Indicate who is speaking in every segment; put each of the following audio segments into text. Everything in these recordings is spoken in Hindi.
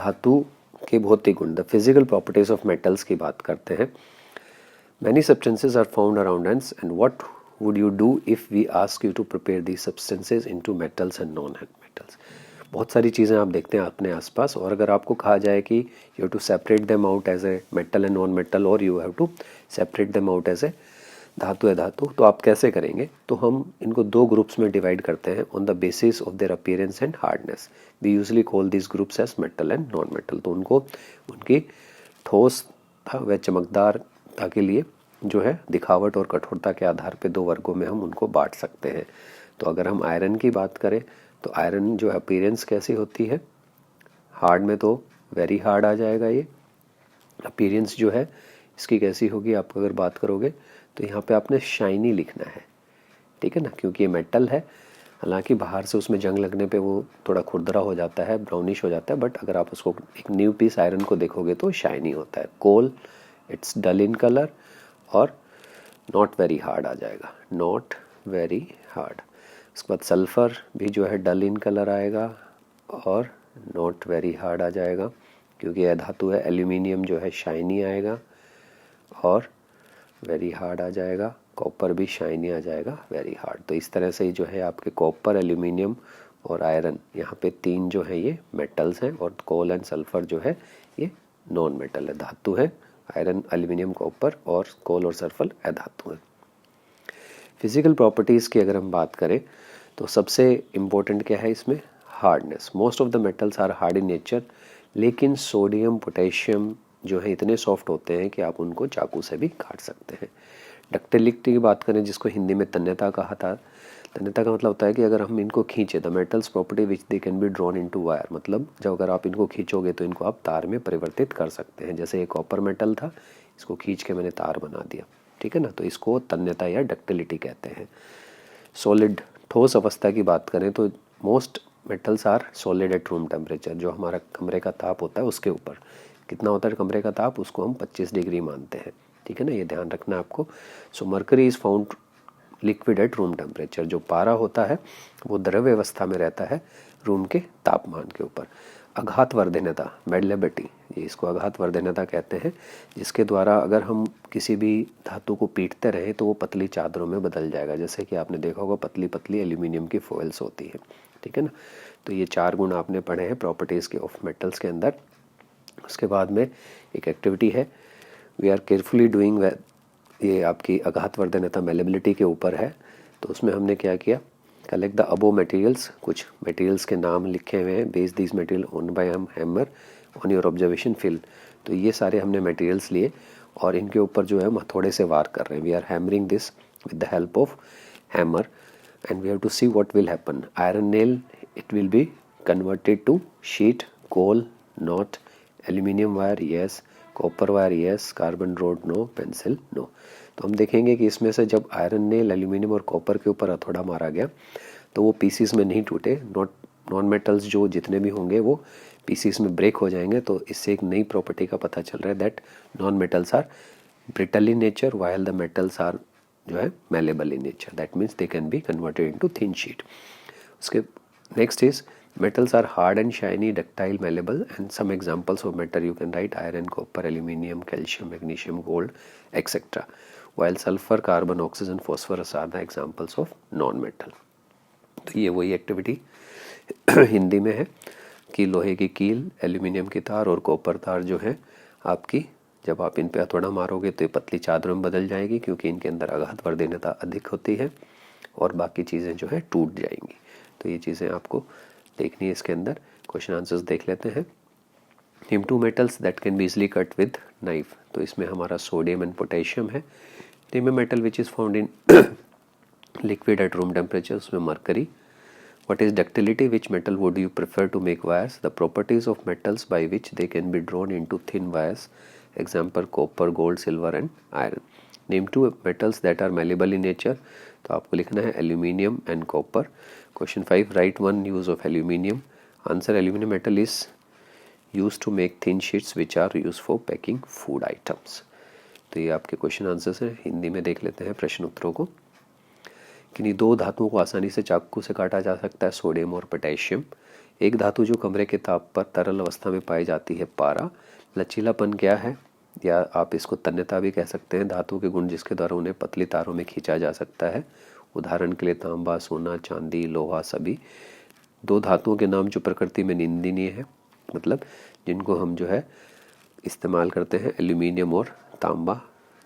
Speaker 1: धातु के भौतिक गुण, the physical properties of metals की बात करते हैं। Many substances are found around us and what would you do if we ask you to prepare these substances into metals and non metals. बहुत सारी चीज़ें आप देखते हैं अपने आसपास, और अगर आपको कहा जाए कि you have to separate them out as a metal and non metal, और you have to separate them out as a धातु है धातु, तो आप कैसे करेंगे? तो हम इनको दो ग्रुप्स में डिवाइड करते हैं on the basis of their appearance and hardness. We usually call this groups as metal and non metal. तो उनको उनकी ठोसता व चमकदारता के लिए जो है दिखावट और कठोरता के आधार पे दो वर्गों में हम उनको बांट सकते हैं। तो अगर हम आयरन की बात करें तो आयरन जो अपीयरेंस कैसी होती है, हार्ड में तो वेरी हार्ड आ जाएगा ये। अपीयरेंस जो है इसकी कैसी होगी आप अगर बात करोगे तो यहाँ पे आपने शाइनी लिखना है, ठीक है ना, क्योंकि ये मेटल है। हालांकि बाहर से उसमें जंग लगने पे वो थोड़ा खुरदरा हो जाता है, ब्राउनिश हो जाता है, बट अगर आप उसको एक न्यू पीस आयरन को देखोगे तो शाइनी होता है। कोल इट्स डल इन कलर और नॉट वेरी हार्ड आ जाएगा, नॉट वेरी हार्ड। उसके बाद सल्फ़र भी जो है डल इन कलर आएगा और नॉट वेरी हार्ड आ जाएगा, क्योंकि यह धातु है। एल्यूमिनियम जो है शाइनी आएगा और वेरी हार्ड आ जाएगा। कॉपर भी शाइनी आ जाएगा, वेरी हार्ड। तो इस तरह से ही जो है आपके कॉपर, एल्यूमिनियम और आयरन, यहाँ पे तीन जो है ये मेटल्स हैं, और कोल एंड सल्फर जो है ये नॉन मेटल है, धातु है। आयरन, एल्यूमिनियम, कॉपर और कोल और सल्फर अधातु है। फिजिकल प्रॉपर्टीज़ की अगर हम बात करें तो सबसे इम्पोर्टेंट क्या है इसमें? Hardness. Most of the metals are hard in nature, लेकिन सोडियम, पोटेशियम जो है इतने सॉफ्ट होते हैं कि आप उनको चाकू से भी काट सकते हैं। डक्टिलिटी की बात करें, जिसको हिंदी में तन्यता कहा था, तन्यता का मतलब होता है कि अगर हम इनको खींचे, the metals property which they can be drawn into wire, मतलब जब अगर आप इनको खींचोगे तो इनको आप तार में परिवर्तित कर सकते हैं। जैसे ये कॉपर मेटल था, इसको खींच के मैंने तार बना दिया, ठीक है ना, तो इसको तन्यता या डक्टिलिटी कहते हैं। सॉलिड, ठोस अवस्था की बात करें तो most metals are solid at room temperature. जो हमारा कमरे का ताप होता है उसके ऊपर कितना होता है कमरे का ताप, उसको हम 25 डिग्री मानते हैं, ठीक है ना, ये ध्यान रखना है आपको। So mercury is found liquid at room temperature. जो पारा होता है वो द्रव्य अवस्था में रहता है रूम के तापमान के ऊपर। आघात वर्धनता, मेडलेबिलिटी, ये इसको आघात वर्धनता कहते हैं, जिसके द्वारा अगर हम किसी भी धातु को पीटते रहें तो वो पतली चादरों में बदल जाएगा। जैसे कि आपने देखा होगा पतली पतली एल्यूमिनियम की फॉइल्स होती है, ठीक है ना। तो ये चार गुण आपने पढ़े हैं प्रॉपर्टीज़ के ऑफ मेटल्स के अंदर। उसके बाद में एक एक्टिविटी है, वी आर केयरफुली डूइंग, ये आपकी आघात वर्धनता मेलेबिलिटी के ऊपर है। तो उसमें हमने क्या किया, कलेक्ट द अबो मटेरियल्स, कुछ मटेरियल्स के नाम लिखे हुए हैं, base this material on by hammer on your observation field. तो ये सारे हमने मटेरियल्स लिए और इनके ऊपर जो है हम हथौड़े से वार कर रहे हैं। We are hammering this with the help of hammer and we have to see what will happen. Iron nail, it will be converted to sheet, coal not, aluminium wire yes, copper wire yes, carbon rod no, pencil no. तो हम देखेंगे कि इसमें से जब आयरन नेल, एल्यूमिनियम और कॉपर के ऊपर हथौड़ा मारा गया तो वो पीसीस में नहीं टूटे। नॉन मेटल्स जो जितने भी होंगे वो पीसीस में ब्रेक हो जाएंगे। तो इससे एक नई प्रॉपर्टी का पता चल रहा है, that non metals are brittle in nature while the metals are जो है malleable in nature, that means they can be converted into thin sheet. उसके next is metals are hard and shiny, ductile, malleable, and some examples of metal you can write iron, copper, aluminium, calcium, magnesium, gold, etc. While sulfur, carbon, oxygen, phosphorus are the examples of non-metal. तो ये वही एक्टिविटी हिंदी में है कि लोहे की कील, एल्यूमिनियम की तार और कॉपर तार जो है आपकी, जब आप इन पे हथौड़ा मारोगे तो ये पतली चादरों में बदल जाएगी, क्योंकि इनके अंदर आघात वर्धनता अधिक होती है और बाकी चीज़ें जो है टूट जाएंगी। तो ये चीज़ें आपको देखनी है। इसके अंदर क्वेश्चन आंसर्स देख लेते हैं। Name two metals that can be easily cut with knife. तो इसमें हमारा सोडियम एंड पोटेशियम है। Name a metal which is found in liquid at room temperature, उसमें mercury. What is ductility, which metal would you prefer to make wires, the properties of metals by which they can be drawn into thin wires, example copper, gold, silver and iron. Name two metals that are malleable in nature, तो आपको लिखना है aluminium and copper. Question 5, write one use of aluminium. Answer, aluminum metal is used to make thin sheets which are used for packing food items. तो ये आपके क्वेश्चन आंसर्स हैं। हिंदी में देख लेते हैं प्रश्न उत्तरों को। किन्हीं दो धातुओं को आसानी से चाकू से काटा जा सकता है, सोडियम और पोटेशियम। एक धातु जो कमरे के ताप पर तरल अवस्था में पाई जाती है, पारा। लचीलापन क्या है, या आप इसको तन्यता भी कह सकते हैं, धातु के गुण जिसके द्वारा उन्हें पतली तारों में खींचा जा सकता है। उदाहरण के लिए तांबा, सोना, चांदी, लोहा सभी। दो धातुओं के नाम जो प्रकृति में निंदनीय है, मतलब जिनको हम जो है इस्तेमाल करते हैं, एल्यूमिनियम और तांबा,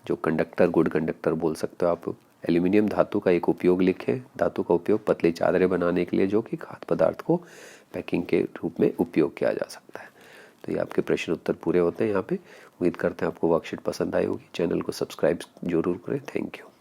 Speaker 1: जो कंडक्टर, गुड कंडक्टर बोल सकते हो आप। एल्यूमिनियम धातु का एक उपयोग लिखें। धातु का उपयोग पतली चादरें बनाने के लिए, जो कि खाद्य पदार्थ को पैकिंग के रूप में उपयोग किया जा सकता है। तो ये आपके प्रश्न उत्तर पूरे होते हैं यहाँ पे। उम्मीद करते हैं आपको वर्कशीट पसंद आई होगी। चैनल को सब्सक्राइब जरूर करें। Thank you.